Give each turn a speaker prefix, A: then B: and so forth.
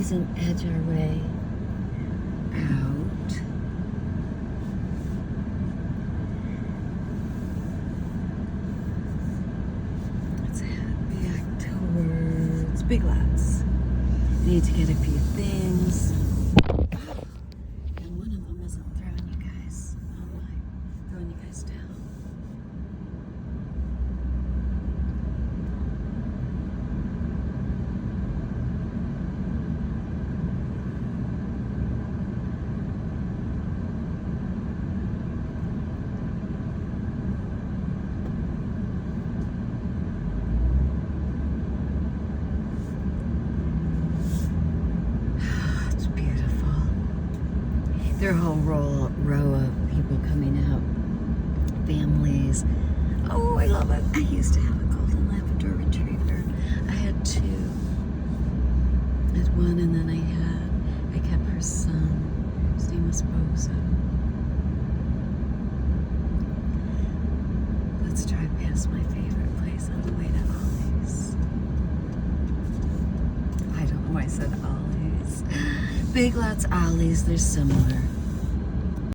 A: trees and edge our way out. Let's head back towards Big Lots. Need to get a few things. And one of them isn't throwing you guys. Oh my, throwing you guys down. It's beautiful. There are a whole row of people coming out. Families. Oh, I love it. I used to have a golden Labrador retriever. I had two. I had one, and then I kept her son. His name was Bozo. Let's drive past my favorite place on the way to Ollie's. I don't know why I said Ollie's. Big Lots, Ollie's, they're similar.